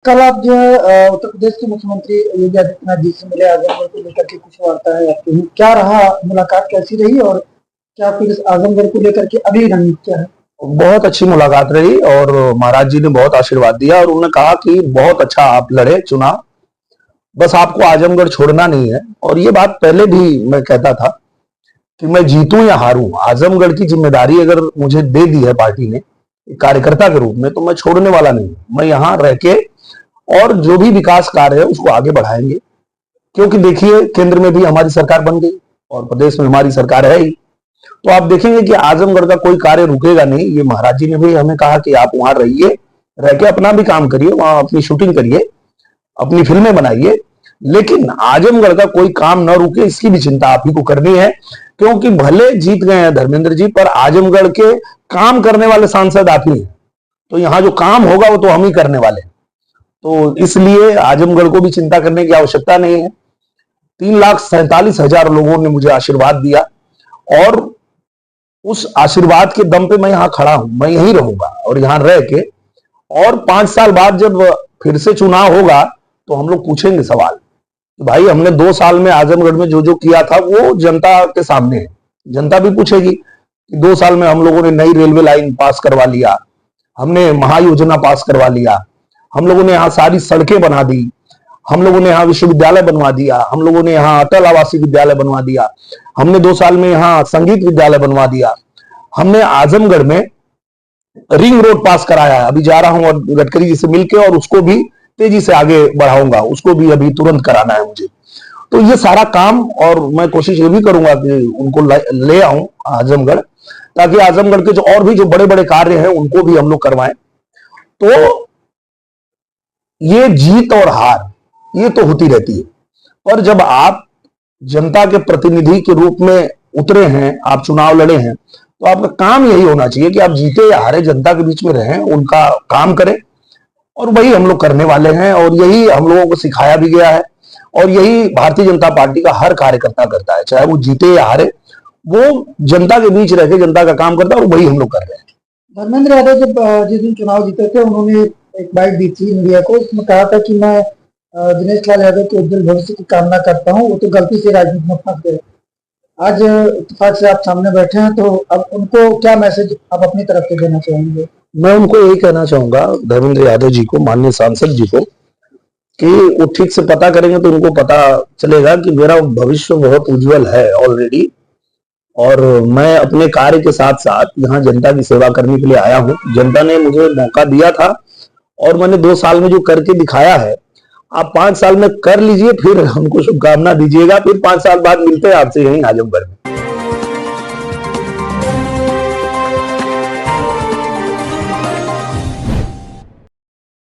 कल आप जो है उत्तर प्रदेश के मुख्यमंत्री योगी आदित्यनाथ जी से मिले, आजमगढ़ को लेकर के कुछ वार्ता है आपकी हुई। क्या रहा, मुलाकात कैसी रही और क्या फिर इस आजमगढ़ को लेकर के अगली रणनीति क्या है? बहुत अच्छी मुलाकात रही और महाराज जी ने बहुत आशीर्वाद दिया और उन्होंने कहा कि बहुत अच्छा आप लड़े चुनाव, बस आपको आजमगढ़ छोड़ना नहीं है। और ये बात पहले भी मैं कहता था कि मैं जीतूं या हारूं, आजमगढ़ की जिम्मेदारी अगर मुझे दे दी है पार्टी ने कार्यकर्ता के रूप में, तो मैं छोड़ने वाला नहीं। मैं यहाँ रह के और जो भी विकास कार्य है उसको आगे बढ़ाएंगे, क्योंकि देखिए केंद्र में भी हमारी सरकार बन गई और प्रदेश में हमारी सरकार है ही। तो आप देखेंगे कि आजमगढ़ का कोई कार्य रुकेगा नहीं। ये महाराज जी ने भी हमें कहा कि आप वहां रहिए, रह के अपना भी काम करिए, वहां अपनी शूटिंग करिए, अपनी फिल्में बनाइए, लेकिन आजमगढ़ का कोई काम न रुके इसकी भी चिंता आप ही को करनी है। क्योंकि भले जीत गए हैं धर्मेंद्र जी, पर आजमगढ़ के काम करने वाले सांसद आप ही हैं, तो यहाँ जो काम होगा वो तो हम ही करने वाले हैं। तो इसलिए आजमगढ़ को भी चिंता करने की आवश्यकता नहीं है। 3,47,000 लोगों ने मुझे आशीर्वाद दिया और उस आशीर्वाद के दम पे मैं यहाँ खड़ा हूं। मैं यहीं रहूंगा और यहाँ रह के, और 5 साल बाद जब फिर से चुनाव होगा तो हम लोग पूछेंगे सवाल कि भाई हमने 2 साल में आजमगढ़ में जो जो किया था वो जनता के सामने है। जनता भी पूछेगी कि 2 साल में हम लोगों ने नई रेलवे लाइन पास करवा लिया, हमने महायोजना पास करवा लिया, हम लोगों ने यहाँ सारी सड़कें बना दी, हम लोगों ने यहाँ विश्वविद्यालय बनवा दिया, हम लोगों ने यहाँ अटल आवासीय विद्यालय बनवा दिया, हमने 2 साल में यहाँ संगीत विद्यालय बनवा दिया, हमने आजमगढ़ में रिंग रोड पास कराया है। अभी जा रहा हूं और गडकरी जी से मिलके, और उसको भी तेजी से आगे बढ़ाऊंगा, उसको भी अभी तुरंत कराना है मुझे। तो ये सारा काम, और मैं कोशिश ये भी करूंगा कि उनको ले आऊं आजमगढ़, ताकि आजमगढ़ के जो और भी जो बड़े बड़े कार्य हैं उनको भी हम लोग करवाएं। तो ये जीत और हार ये तो होती रहती है, और जब आप जनता के प्रतिनिधि के रूप में उतरे हैं, आप चुनाव लड़े हैं, तो आपका काम यही होना चाहिए कि आप जीते या हारे जनता के बीच में रहें, उनका काम करें। और वही हम लोग करने वाले हैं, और यही हम लोगों को सिखाया भी गया है, और यही भारतीय जनता पार्टी का हर कार्यकर्ता करता है, चाहे वो जीते या हारे, वो जनता के बीच रह के जनता का काम करता है, और वही हम लोग कर रहे हैं। धर्मेंद्र यादव जब जिस दिन चुनाव जीते थे, उन्होंने एक बाइट दी थी मीडिया को, उसमें कहा था कि मैं दिनेश लाल यादव के उज्जवल भविष्य की कामना करता हूं, वो तो गलती से राजनीति में फंस गए। आज इत्तेफाक से आप सामने बैठे हैं, तो अब उनको क्या मैसेज आप अपनी तरफ से देना चाहेंगे? मैं उनको यही कहना चाहूंगा, धर्मेंद्र यादव जी को, माननीय सांसद जी को, कि वो ठीक से पता करेंगे तो उनको पता चलेगा कि मेरा भविष्य बहुत उज्जवल है ऑलरेडी, और मैं अपने कार्य के साथ साथ यहाँ जनता की सेवा करने के लिए आया हूँ। जनता ने मुझे मौका दिया था और मैंने 2 साल में जो करके दिखाया है, आप 5 साल में कर लीजिए, फिर हमको शुभकामना दीजिएगा, फिर 5 साल बाद मिलते हैं आपसे यहीं आजमगढ़ में।